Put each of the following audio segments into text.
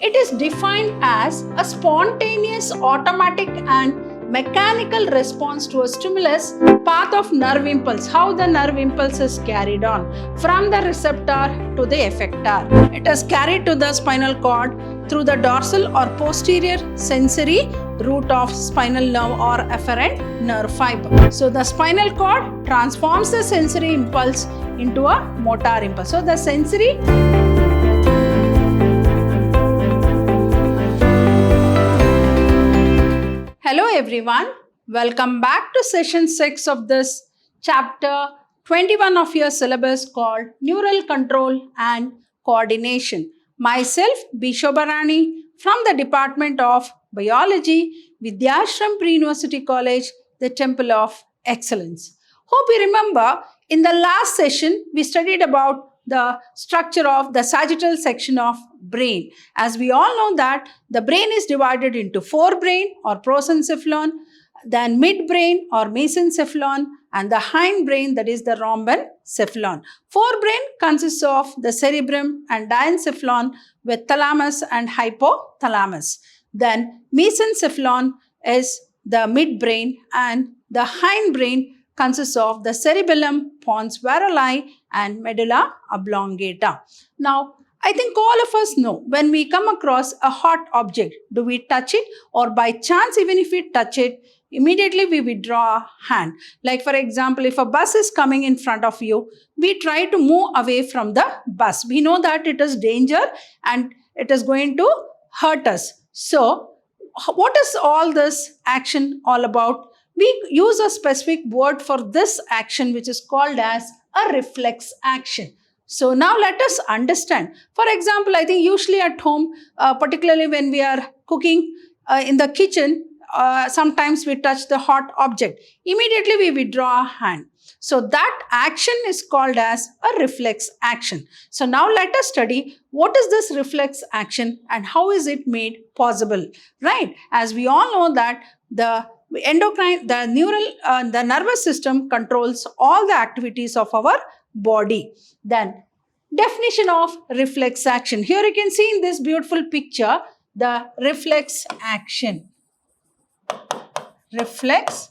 It is defined as a spontaneous, automatic and mechanical response to a stimulus, path of nerve impulse, how the nerve impulse is carried on from the receptor to the effector. It is carried to the spinal cord through the dorsal or posterior sensory root of spinal nerve or afferent nerve fiber. So the spinal cord transforms the sensory impulse into a motor impulse. So the sensory Hello everyone, welcome back to session 6 of this chapter 21 of your syllabus called Neural Control and Coordination. Myself, B. Shobharani from the Department of Biology, Vidyashram Pre-University College, the Temple of Excellence. Hope you remember in the last session we studied about the structure of the sagittal section of brain. As we all know that the brain is divided into forebrain or prosencephalon, then midbrain or mesencephalon, and the hindbrain, that is the rhombencephalon. Forebrain consists of the cerebrum and diencephalon with thalamus and hypothalamus. Then mesencephalon is the midbrain and the hindbrain consists of the cerebellum, pons varolii and medulla oblongata. Now, I think all of us know when we come across a hot object, do we touch it, or by chance even if we touch it, immediately we withdraw our hand. Like for example, if a bus is coming in front of you, we try to move away from the bus. We know that it is danger and it is going to hurt us. So, what is all this action all about? We use a specific word for this action which is called as a reflex action. So now let us understand. For example, I think usually at home, particularly when we are cooking in the kitchen, sometimes we touch the hot object. Immediately we withdraw our hand. So that action is called as a reflex action. So now let us study what is this reflex action and how is it made possible, right? As we all know that the endocrine, the nervous system controls all the activities of our body. Then definition of reflex action. Here you can see in this beautiful picture the reflex action. Reflex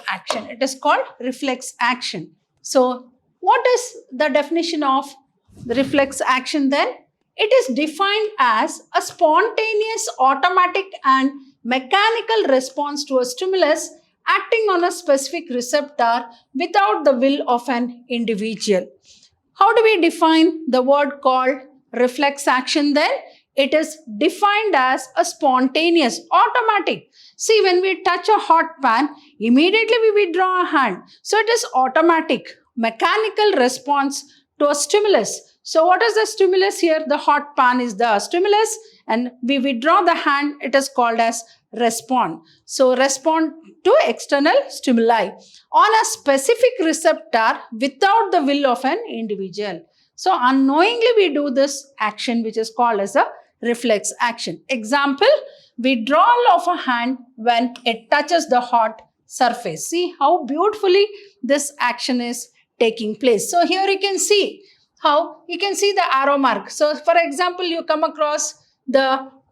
action. It is called reflex action. So what is the definition of the reflex action then? It is defined as a spontaneous, automatic and mechanical response to a stimulus acting on a specific receptor without the will of an individual. How do we define the word called reflex action then? It is defined as a spontaneous, automatic. See, when we touch a hot pan, immediately we withdraw our hand. So it is automatic, mechanical response to a stimulus. So what is the stimulus here? The hot pan is the stimulus and we withdraw the hand. It is called as respond. So respond to external stimuli on a specific receptor without the will of an individual. So unknowingly we do this action which is called as a reflex action. Example, withdrawal of a hand when it touches the hot surface. See how beautifully this action is taking place. So here you can see how you can see the arrow mark. So for example, you come across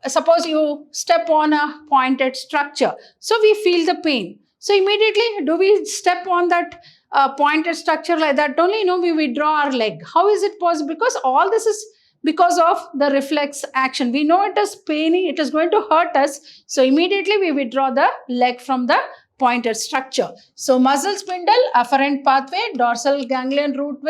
suppose you step on a pointed structure. So we feel the pain. So immediately do we step on that pointed structure like that only? No, we withdraw our leg. How is it possible? Because all this is because of the reflex action. We know it is paining, it is going to hurt us. So immediately we withdraw the leg from the pointed structure. So muscle spindle, afferent pathway, dorsal ganglion root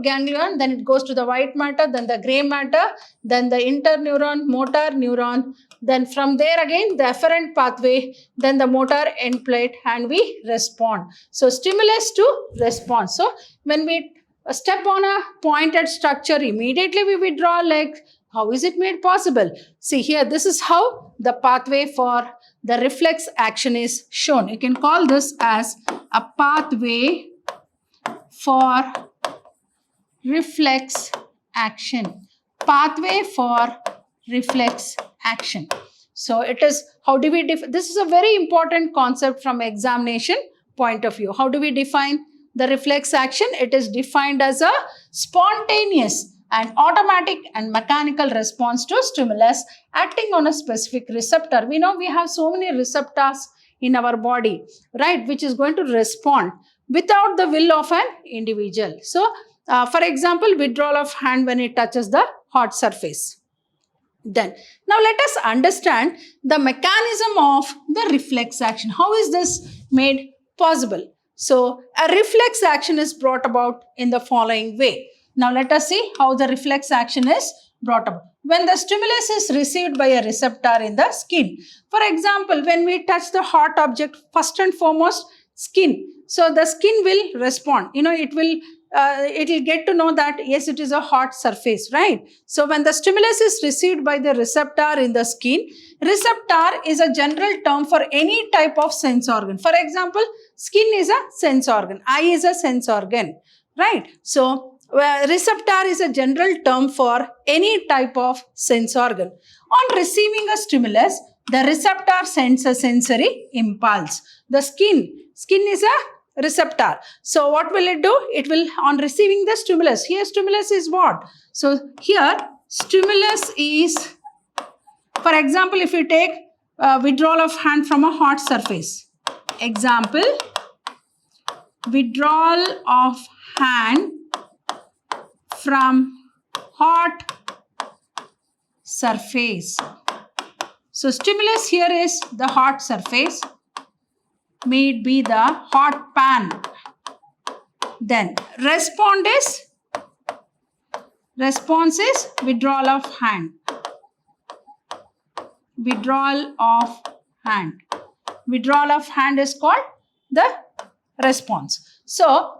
ganglion, then it goes to the white matter, then the gray matter, then the interneuron, motor neuron, then from there again the afferent pathway, then the motor end plate, and we respond. So stimulus to response. So when we step on a pointed structure, immediately we withdraw leg. How is it made possible? See here, this is how the pathway for the reflex action is shown. You can call this as a pathway for reflex action. Pathway for reflex action. So it is, how do we this is a very important concept from examination point of view. How do we define the reflex action? It is defined as a spontaneous, an automatic and mechanical response to stimulus acting on a specific receptor. We know we have so many receptors in our body, right, which is going to respond without the will of an individual. So, for example, withdrawal of hand when it touches the hot surface. Then, now let us understand the mechanism of the reflex action. How is this made possible? So, a reflex action is brought about in the following way. Now, let us see how the reflex action is brought about. When the stimulus is received by a receptor in the skin. For example, when we touch the hot object, first and foremost, skin. So, the skin will respond. It will get to know that yes, it is a hot surface, right? So when the stimulus is received by the receptor in the skin, receptor is a general term for any type of sense organ. For example, skin is a sense organ, eye is a sense organ, right? So receptor is a general term for any type of sense organ. On receiving a stimulus, the receptor sends a sensory impulse. The skin is a receptor. So what will it do? It will, on receiving the stimulus, here stimulus is what? So here stimulus is, for example, if you take withdrawal of hand from a hot surface. Example, withdrawal of hand from hot surface. So stimulus here is the hot surface, may it be the hot pan. Then response is withdrawal of hand. Withdrawal of hand. Withdrawal of hand is called the response. So,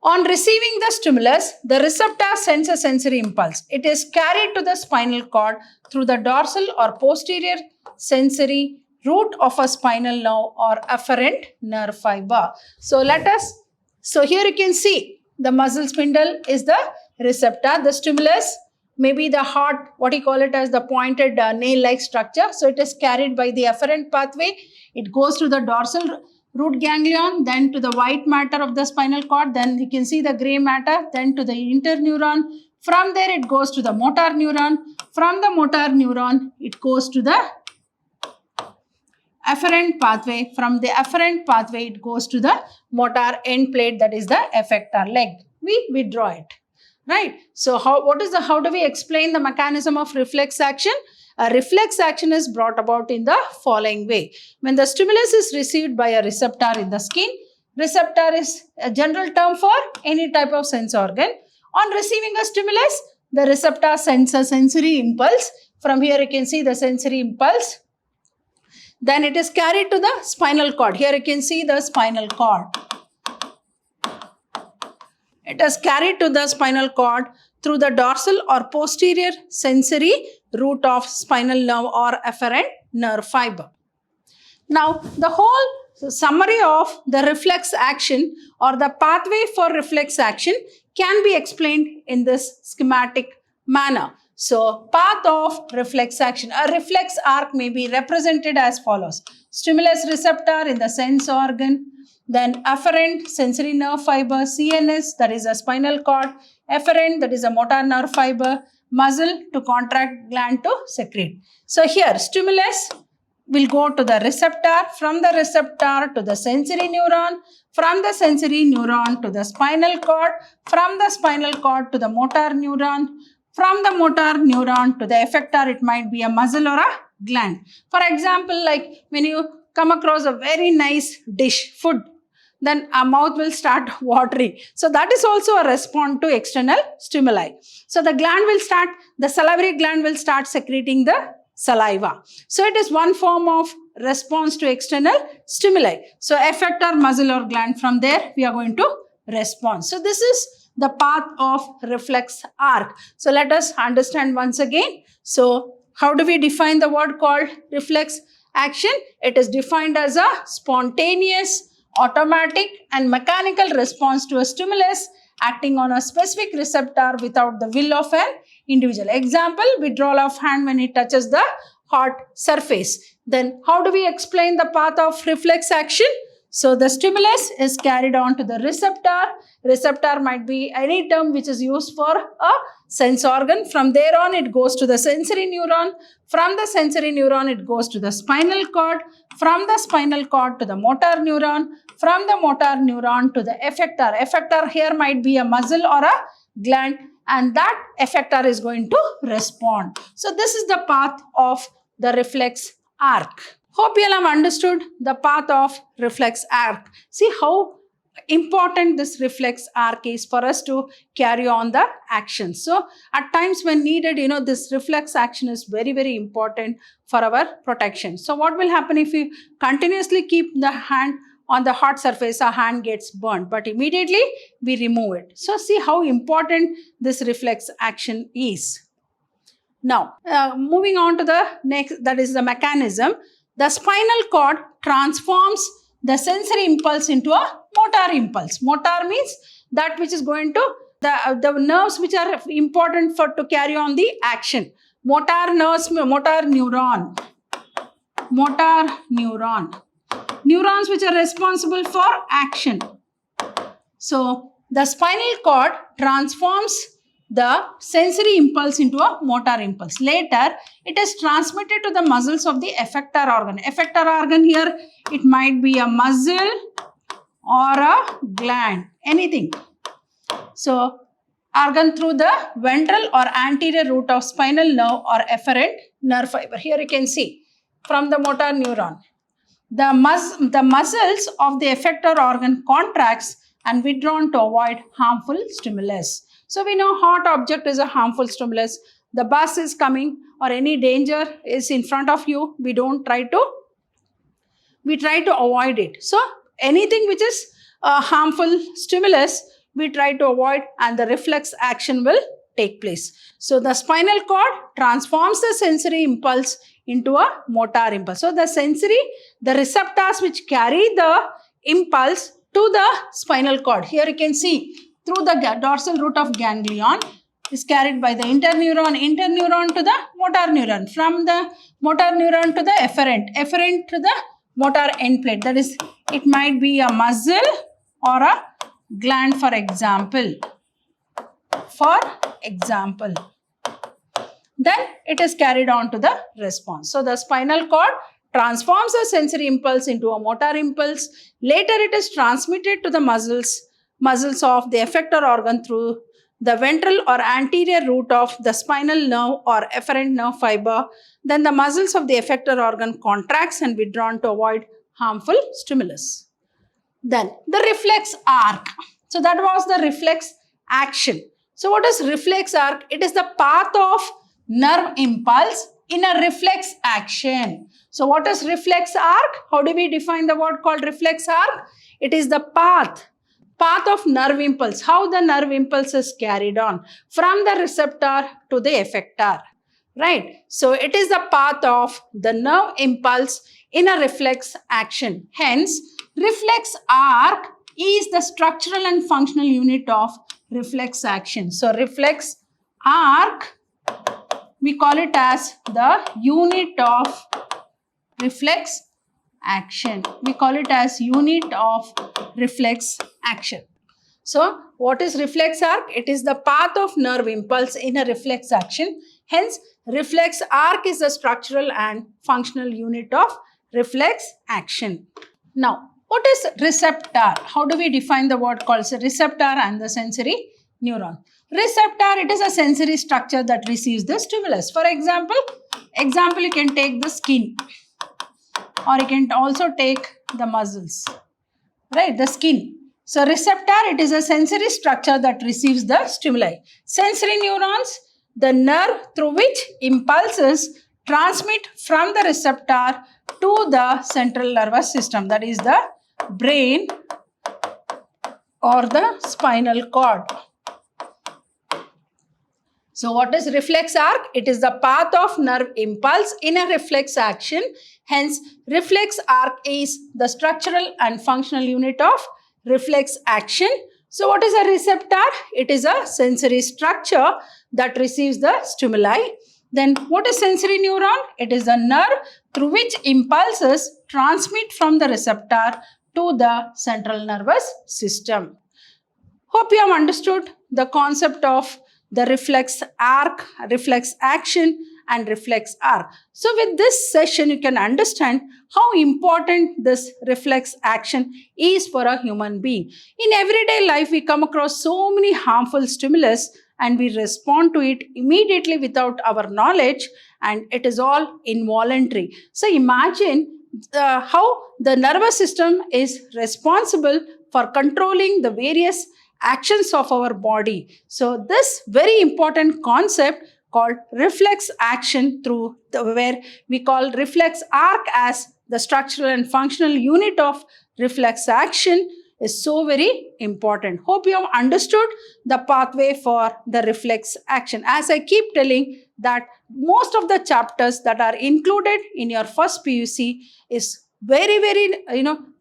on receiving the stimulus, the receptor sends a sensory impulse. It is carried to the spinal cord through the dorsal or posterior sensory root of a spinal nerve or afferent nerve fiber. So here you can see the muscle spindle is the receptor. The stimulus may be the hot, what you call it as the pointed nail-like structure. So it is carried by the afferent pathway. It goes to the dorsal root ganglion, then to the white matter of the spinal cord. Then you can see the gray matter, then to the interneuron. From there it goes to the motor neuron. From the motor neuron, it goes to the afferent pathway. From the afferent pathway, it goes to the motor end plate, that is the effector leg. We withdraw it, right? So how do we explain the mechanism of reflex action? A reflex action is brought about in the following way. When the stimulus is received by a receptor in the skin, receptor is a general term for any type of sense organ. On receiving a stimulus, the receptor sends a sensory impulse. From here you can see the sensory impulse. Then it is carried to the spinal cord. Here you can see the spinal cord. It is carried to the spinal cord through the dorsal or posterior sensory root of spinal nerve or afferent nerve fiber. Now, the whole summary of the reflex action or the pathway for reflex action can be explained in this schematic manner. So, path of reflex action. A reflex arc may be represented as follows. Stimulus receptor in the sense organ, then afferent sensory nerve fiber, CNS, that is a spinal cord, afferent, that is a motor nerve fiber, muscle to contract, gland to secrete. So, here stimulus will go to the receptor, from the receptor to the sensory neuron, from the sensory neuron to the spinal cord, from the spinal cord to the motor neuron, from the motor neuron to the effector. It might be a muscle or a gland. For example, like when you come across a very nice dish, food, then our mouth will start watering. So that is also a response to external stimuli. So the gland will start, the salivary gland will start secreting the saliva. So it is one form of response to external stimuli. So effector, muscle or gland, from there we are going to respond. So this is the path of reflex arc. So let us understand once again. So how do we define the word called reflex action? It is defined as a spontaneous, automatic and mechanical response to a stimulus acting on a specific receptor without the will of an individual. Example, withdrawal of hand when it touches the hot surface. Then how do we explain the path of reflex action? So the stimulus is carried on to the receptor. Receptor might be any term which is used for a sense organ. From there on, it goes to the sensory neuron. From the sensory neuron, it goes to the spinal cord. From the spinal cord to the motor neuron. From the motor neuron to the effector. Effector here might be a muscle or a gland, and that effector is going to respond. So this is the path of the reflex arc. Hope you all have understood the path of reflex arc. See how important this reflex arc is for us to carry on the action. So at times when needed, this reflex action is very, very important for our protection. So what will happen if you continuously keep the hand on the hot surface, our hand gets burnt, but immediately we remove it. So see how important this reflex action is. Now, moving on to the next, that is the mechanism. The spinal cord transforms the sensory impulse into a motor impulse. Motor means that which is going to, the nerves which are important for to carry on the action. Motor nerves, motor neuron. Motor neuron. Neurons which are responsible for action. So, the spinal cord transforms the sensory impulse into a motor impulse. Later, it is transmitted to the muscles of the effector organ. Effector organ here, it might be a muscle or a gland, anything. So, organ through the ventral or anterior root of spinal nerve or efferent nerve fiber. Here you can see from the motor neuron. The muscles of the effector organ contracts and withdrawn to avoid harmful stimulus. So we know hot object is a harmful stimulus. The bus is coming or any danger is in front of you. We try to avoid it. So anything which is a harmful stimulus, we try to avoid, and the reflex action will take place. So the spinal cord transforms the sensory impulse into a motor impulse. So the receptors which carry the impulse to the spinal cord. Here you can see through the dorsal root of ganglion is carried by the interneuron to the motor neuron. From the motor neuron to the efferent to the motor end plate. That is, it might be a muscle or a gland, for example. Then it is carried on to the response. So the spinal cord transforms the sensory impulse into a motor impulse. Later it is transmitted to the muscles of the effector organ through the ventral or anterior root of the spinal nerve or efferent nerve fiber. Then the muscles of the effector organ contracts and withdrawn to avoid harmful stimulus. Then the reflex arc. So that was the reflex action. So what is reflex arc? It is the path of nerve impulse in a reflex action. So what is reflex arc? How do we define the word called reflex arc? It is the path of nerve impulse, how the nerve impulse is carried on from the receptor to the effector, right? So it is the path of the nerve impulse in a reflex action. Hence, reflex arc is the structural and functional unit of reflex action. So reflex arc, we call it as the unit of reflex action. We call it as unit of reflex action. So what is reflex arc? It is the path of nerve impulse in a reflex action. Hence, reflex arc is the structural and functional unit of reflex action. Now, what is receptor? How do we define the word called receptor and the sensory neuron? Receptor, it is a sensory structure that receives the stimulus. For example, you can take the skin, or you can also take the muscles, right? The skin. So receptor, it is a sensory structure that receives the stimuli. Sensory neurons, the nerve through which impulses transmit from the receptor to the central nervous system, that is the brain or the spinal cord. So what is reflex arc? It is the path of nerve impulse in a reflex action. Hence, reflex arc is the structural and functional unit of reflex action. So what is a receptor? It is a sensory structure that receives the stimuli. Then what is sensory neuron? It is the nerve through which impulses transmit from the receptor to the central nervous system. Hope you have understood the concept of the reflex arc, reflex action, and reflex arc. So with this session, you can understand how important this reflex action is for a human being. In everyday life, we come across so many harmful stimulus and we respond to it immediately without our knowledge, and it is all involuntary. So imagine how the nervous system is responsible for controlling the various actions of our body. So this very important concept called reflex action where we call reflex arc as the structural and functional unit of reflex action is so very important. Hope you have understood the pathway for the reflex action. As I keep telling that most of the chapters that are included in your first PUC is very,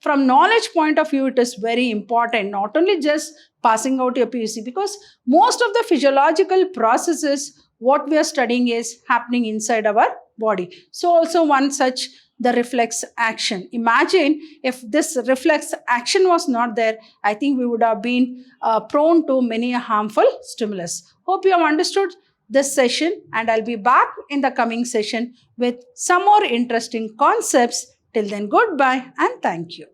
from knowledge point of view, it is very important, not only just passing out your PUC, because most of the physiological processes what we are studying is happening inside our body. So also one such the reflex action. Imagine if this reflex action was not there, I think we would have been prone to many harmful stimulus. Hope you have understood this session, and I'll be back in the coming session with some more interesting concepts. Till then, goodbye and thank you.